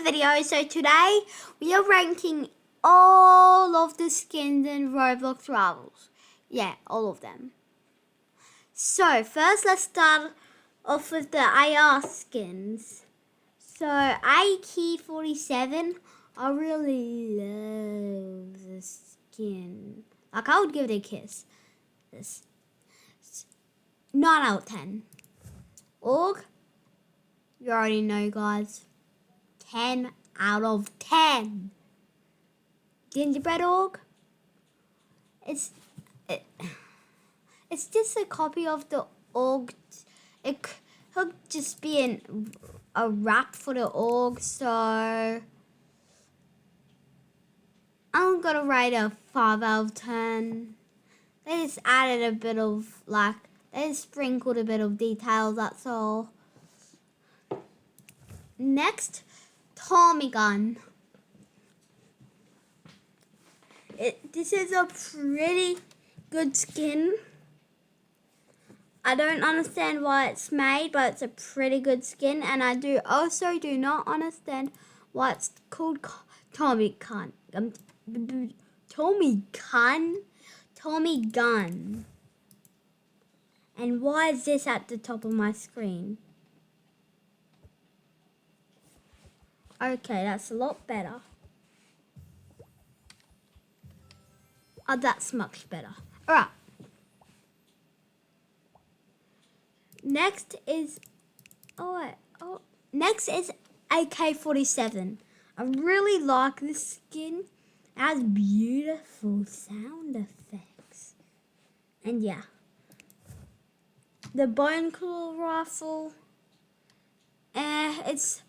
video. So today we are ranking all of the skins in Roblox Rivals. Yeah, all of them. So first let's start off with the AR skins. So AK-47, I really love this skin. Like I would give it a kiss. This 9 out of 10. Org, you already know, guys. 10 out of 10. Gingerbread org. It's just a copy of the org. It could just be a wrap for the org. So I'm gonna rate a 5 out of 10. They just added a bit of they just sprinkled a bit of details. That's all. Next, Tommy gun. This is a pretty good skin. I don't understand why it's made, but it's a pretty good skin. And I also do not understand why it's called Tommy gun. Tommy gun. And why is this at the top of my screen? Okay, that's a lot better. Oh, that's much better. Alright. Next is AK-47. I really like this skin. It has beautiful sound effects. And yeah. The bone claw rifle. It's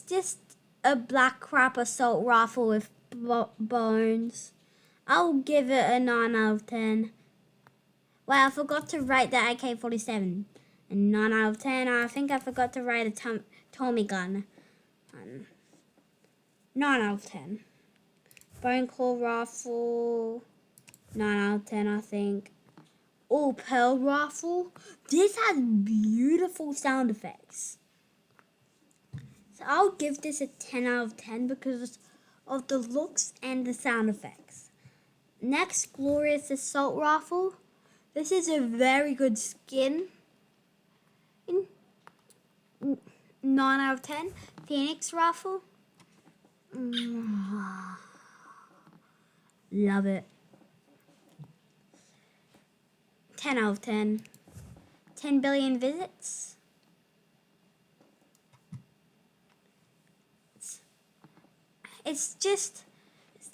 just a black crap assault rifle with bones. I'll give it a 9 out of 10. Well, I forgot to rate the AK-47. A 9 out of 10. I think I forgot to rate a Tommy gun. 9 out of 10. Bone claw rifle. 9 out of 10, I think. Oh, pearl rifle. This has beautiful sound effects. So I'll give this a 10 out of 10 because of the looks and the sound effects. Next, glorious assault rifle. This is a very good skin. 9 out of 10. Phoenix rifle. Love it. 10 out of 10. 10 billion visits. It's just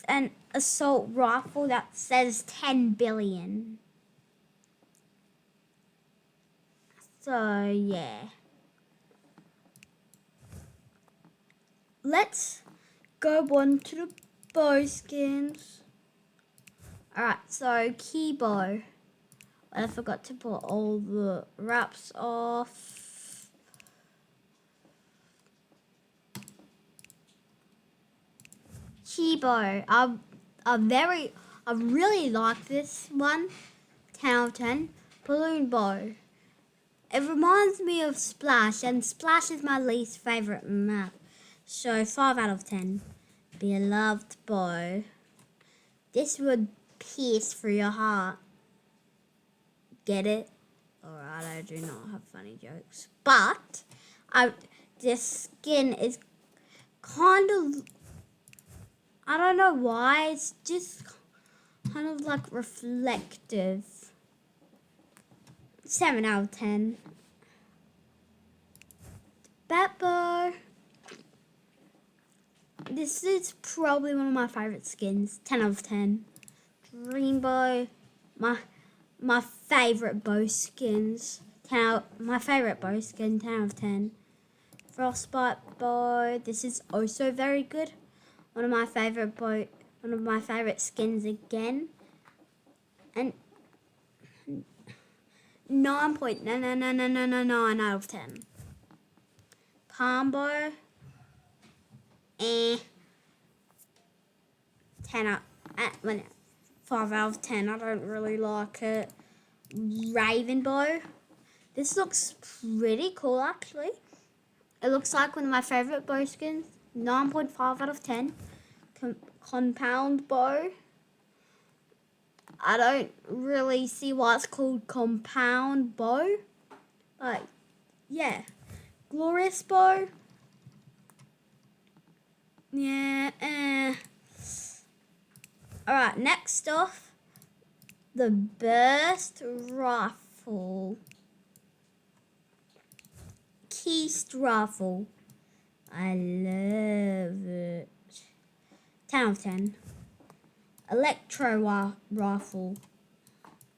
an assault rifle that says 10 billion. So, yeah. Let's go on to the bow skins. Alright, so key bow. I forgot to put all the wraps off. Key bow. I really like this one. 10 out of 10. Balloon bow. It reminds me of Splash, and Splash is my least favourite map. So 5 out of 10. Beloved bow. This would pierce through your heart. Get it? Alright, I do not have funny jokes. But this skin is kind of, I don't know why, it's just kind of like reflective. 7 out of 10. Bat bow. This is probably one of my favourite skins. 10 out of 10. Dream bow. My favourite bow skins. My favourite bow skin. 10 out of 10. Frostbite bow. This is also very good. One of my favourite skins again. And 9.9 out of 10. Palm bow. 10 out. 5 out of 10. I don't really like it. Raven bow. This looks pretty cool, actually. It looks like one of my favourite bow skins. 9.5 out of 10. Compound bow. I don't really see why it's called compound bow. But yeah. Glorious bow. Yeah. Alright, next off. The burst rifle. Keist rifle. I love it. 10 out of 10. Electro rifle.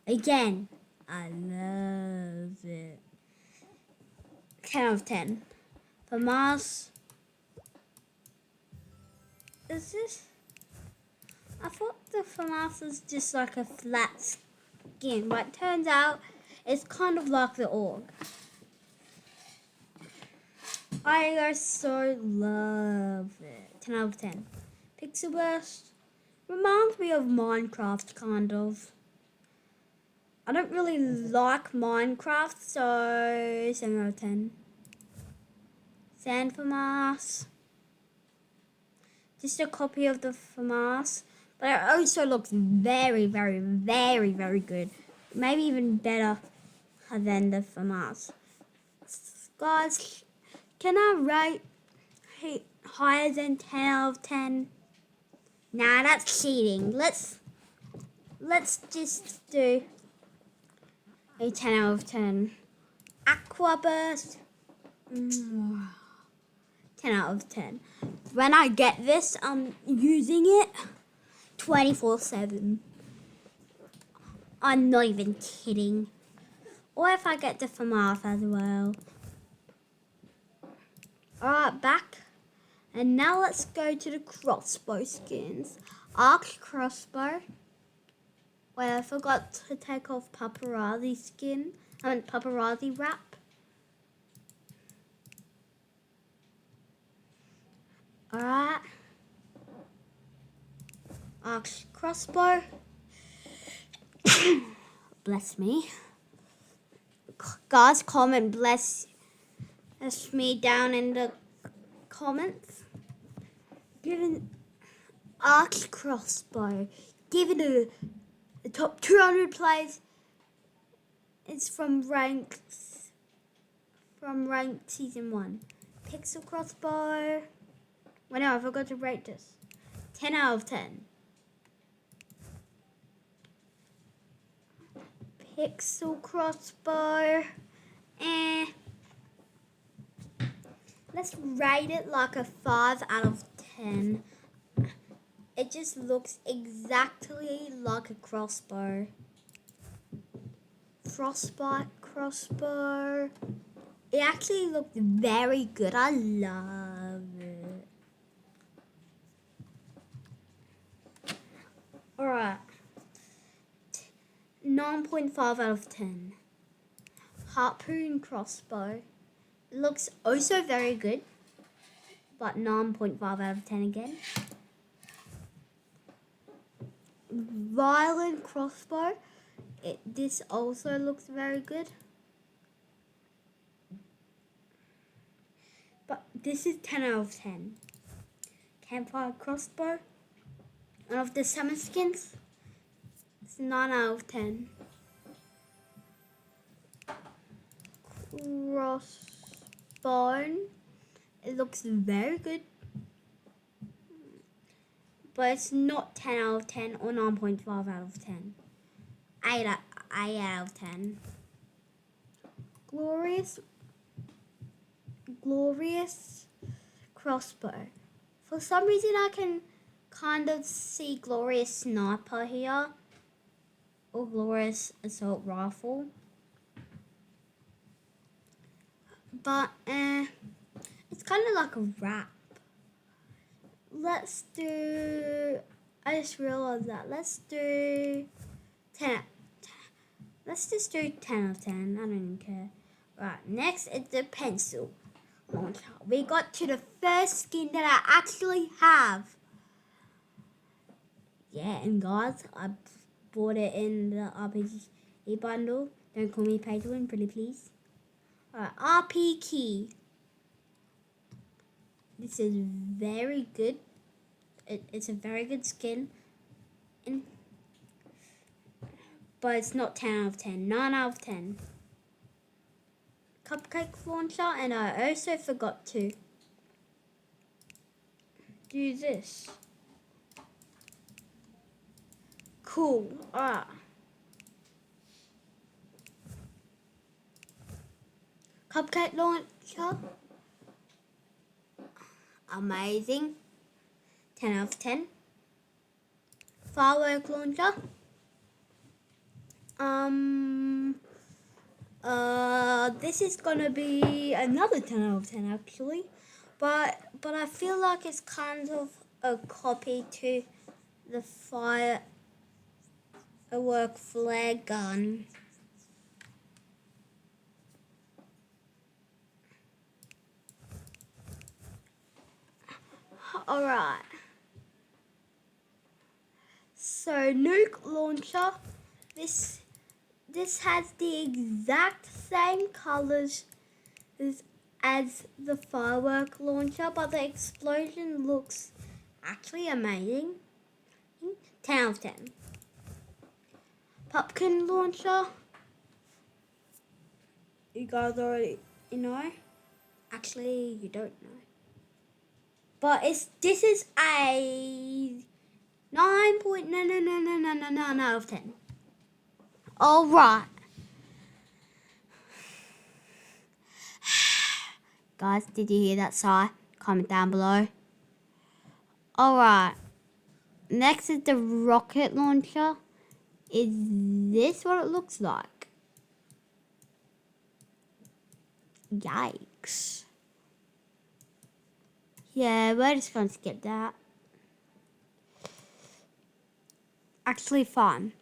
Again, I love it. 10 out of 10. FAMAS. Is this? I thought the FAMAS was just like a flat skin, but it turns out it's kind of like the org. I also love it. 10 out of 10. Pixel Burst. Reminds me of Minecraft, kind of. I don't really like Minecraft, so 7 out of 10. Sand FAMAS. Just a copy of the FAMAS. But it also looks very, very, very, very good. Maybe even better than the FAMAS. Guys, can I rate higher than 10 out of 10? Nah, that's cheating. Let's just do a 10 out of 10. Aqua Burst. 10 out of 10. When I get this, I'm using it 24/7. I'm not even kidding. Or if I get the FAMAS as well. Alright, back. And now let's go to the crossbow skins. Arc crossbow. Wait, I forgot to take off paparazzi skin. Paparazzi wrap. Alright. Arc crossbow. Bless me. Guys, comment bless me down in the comments. Given Arc crossbow. Given the top 200 plays. It's from ranked season 1. Pixel crossbow. Well, no, I forgot to rate this. 10 out of 10. Pixel crossbow. Let's rate it like a 5 out of 10. It just looks exactly like a crossbow. Frostbite crossbow. It actually looked very good. I love it. Alright. 9.5 out of 10. Harpoon crossbow. It looks also very good. But 9.5 out of 10 again. Violent crossbow. This also looks very good. But this is 10 out of 10. Campfire crossbow. And of the summer skins, it's 9 out of 10. Crossbone. It looks very good. But it's not 10 out of 10 or 9.5 out of 10. 8 out of 10. Glorious crossbow. For some reason I can kind of see glorious sniper here. Or glorious assault rifle. But it's kind of like a wrap. Let's do, I just realized that. Let's do 10. Let's just do 10 out of 10. I don't even care. Right, next is the pencil launcher. We got to the first skin that I actually have. Yeah, and guys, I bought it in the RPG bundle. Don't call me pay to win, pretty please. Alright, RP key. This is very good. It's a very good skin. But it's not 10 out of 10. 9 out of 10. Cupcake launcher, and I also forgot to do this. Cool. Cupcake launcher. Amazing. 10 out of 10. Firework launcher. This is gonna be another 10 out of 10 actually, but I feel like it's kind of a copy to the firework flare gun. Alright. So nuke launcher. This has the exact same colors as the firework launcher, but the explosion looks actually amazing. 10 out of 10. Pumpkin launcher. You guys already know. Actually, you don't know. But this is a 9 out of 10. Alright. Guys, did you hear that sigh? Comment down below. Alright. Next is the rocket launcher. Is this what it looks like? Yikes. Yeah, we're just going to skip that. Actually fun.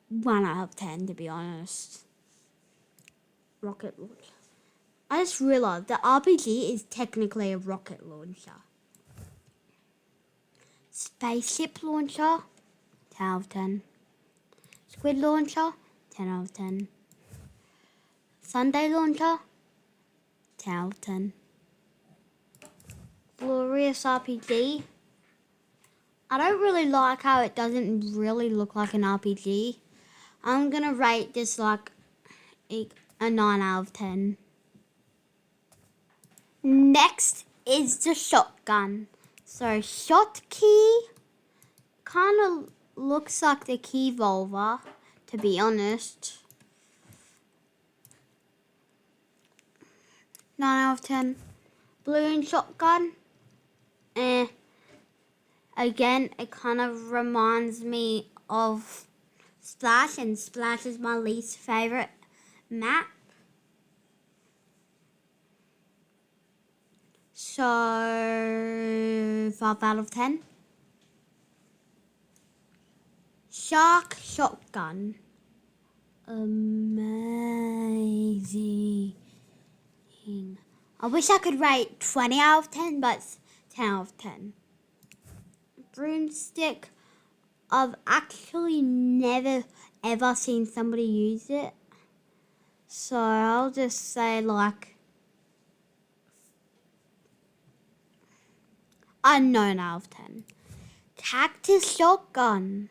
1 out of 10 to be honest. Rocket launcher. I just realized the RPG is technically a rocket launcher. Spaceship launcher. 10 out of 10. Squid launcher. 10 out of 10. Sunday launcher. 10 out of 10. Glorious RPG. I don't really like how it doesn't really look like an RPG. I'm going to rate this like a 9 out of 10. Next is the shotgun. So shot key kind of looks like the key volver, to be honest. 9 out of 10. Balloon shotgun. Again, it kind of reminds me of Splash, and Splash is my least favorite map. So 5 out of 10. Shark shotgun. Amazing. I wish I could rate 20 out of 10, but it's 10 out of 10. Broomstick. I've actually never ever seen somebody use it. So I'll just say like a 9 out of 10. Cactus shotgun.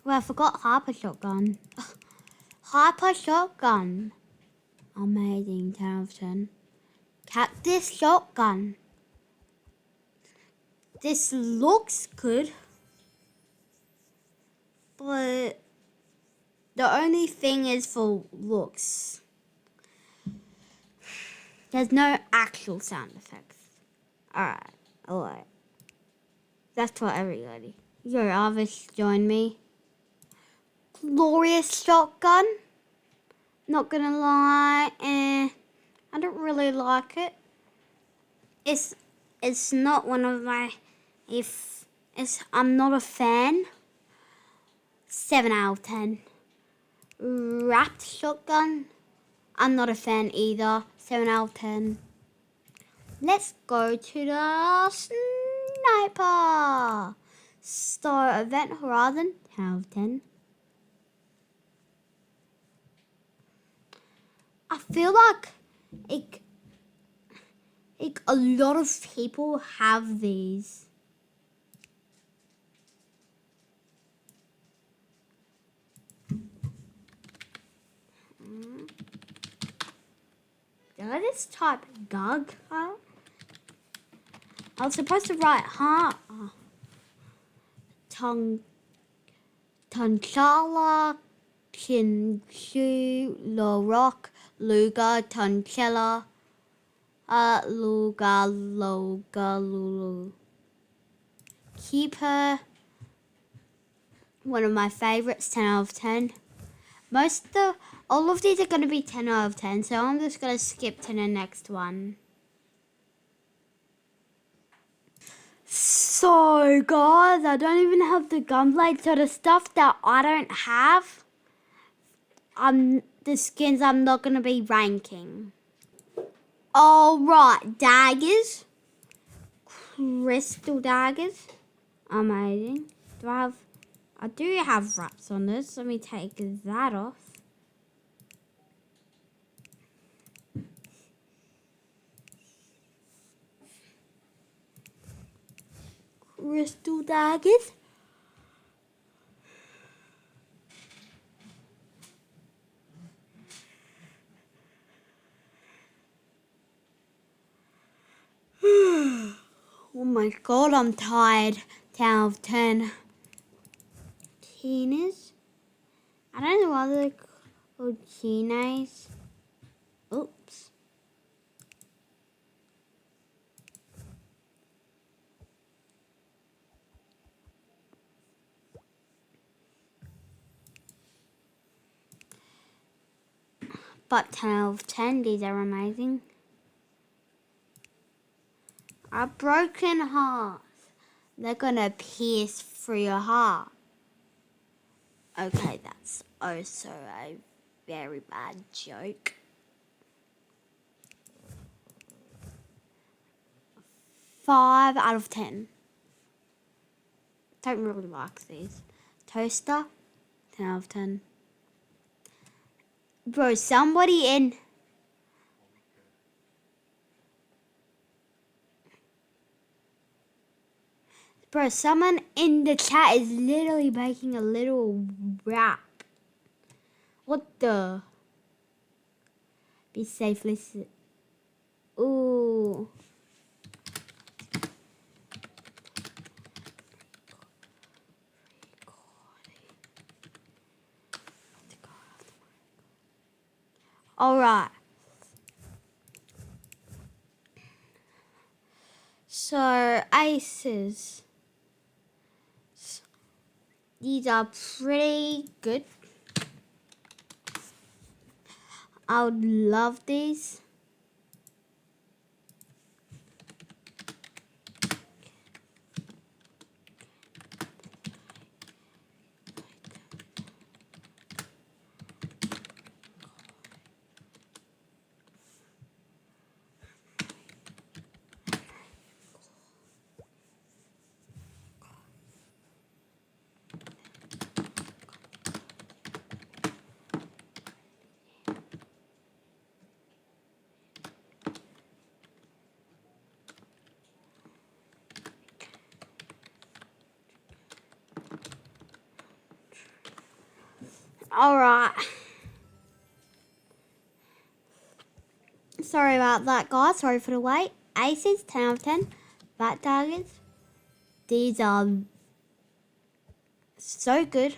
Well, I forgot Harper shotgun. Harper shotgun. Amazing, 10 out of 10. Cactus shotgun. This looks good, but the only thing is for looks. There's no actual sound effects. Alright. That's for everybody. Your others join me. Glorious shotgun. Not gonna lie, I don't really like it. It's not one of my. I'm not a fan. 7 out of 10. Wrapped shotgun. I'm not a fan either. 7 out of 10. Let's go to the sniper. Star Event Horizon. 10 out of 10. I feel like Like, a lot of people have these. Did I just type Gug? I was supposed to write Tunchala, Kinshu, Lorok, Luga, Tunchella, Luga, Loga, Lulu. Keep her. One of my favorites, 10 out of 10. All of these are going to be 10 out of 10, so I'm just going to skip to the next one. So, guys, I don't even have the gunblade, so the stuff that I don't have, the skins I'm not going to be ranking. Alright, daggers. Crystal daggers. Amazing. I do have wraps on this. Let me take that off. Crystal daggers. Oh my god, I'm tired. 10 out of 10. Keeners. I don't know why they're called keeners. Oops. But 10 out of 10, these are amazing. A broken heart. They're gonna pierce through your heart. Okay, that's also a very bad joke. 5 out of 10. Don't really like these. Toaster, 10 out of 10. Bro, somebody in... Bro, someone in the chat is literally making a little rap. What the? Be safe, listen. Ooh. Alright. So, aces. These are pretty good. I would love these. Alright. Sorry about that, guys. Sorry for the wait. Aces, 10 out of 10. Bat daggers. These are so good.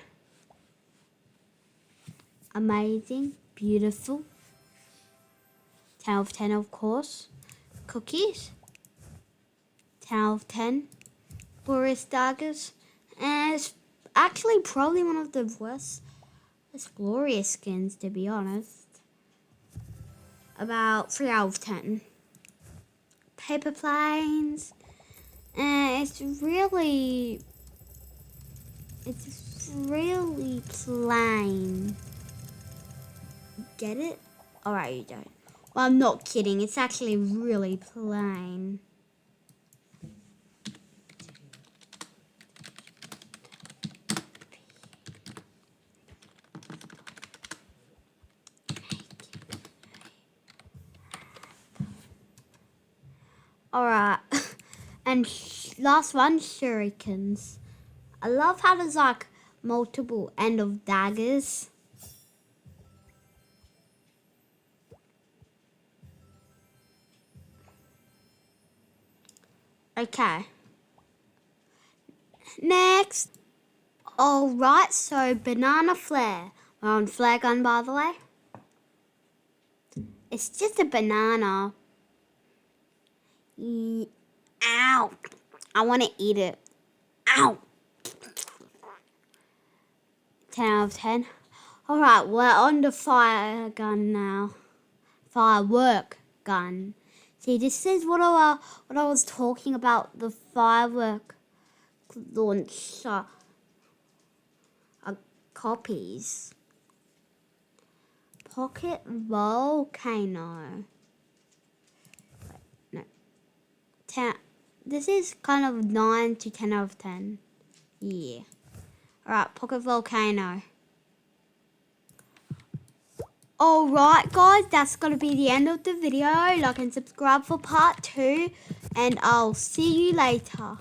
Amazing. Beautiful. 10 out of 10, of course. Cookies. 10 out of 10. Boris daggers. And it's actually probably one of the worst glorious skins, to be honest. About 3 out of 10. Paper planes. And it's really plain. Get it? Alright, you don't. Well, I'm not kidding. It's actually really plain. Alright. And last one, shurikens. I love how there's like multiple end of daggers. Okay. Next. Alright, so banana flare. We're on flare gun, by the way. It's just a banana. Ow. I want to eat it. Ow. 10 out of 10. Alright, we're on the fire gun now. Firework gun. See, this is what I was talking about, the firework launcher copies. Pocket volcano. No. 10. This is kind of 9 to 10 out of 10. Yeah. Alright, pocket volcano. Alright guys, that's going to be the end of the video. Like and subscribe for part 2. And I'll see you later.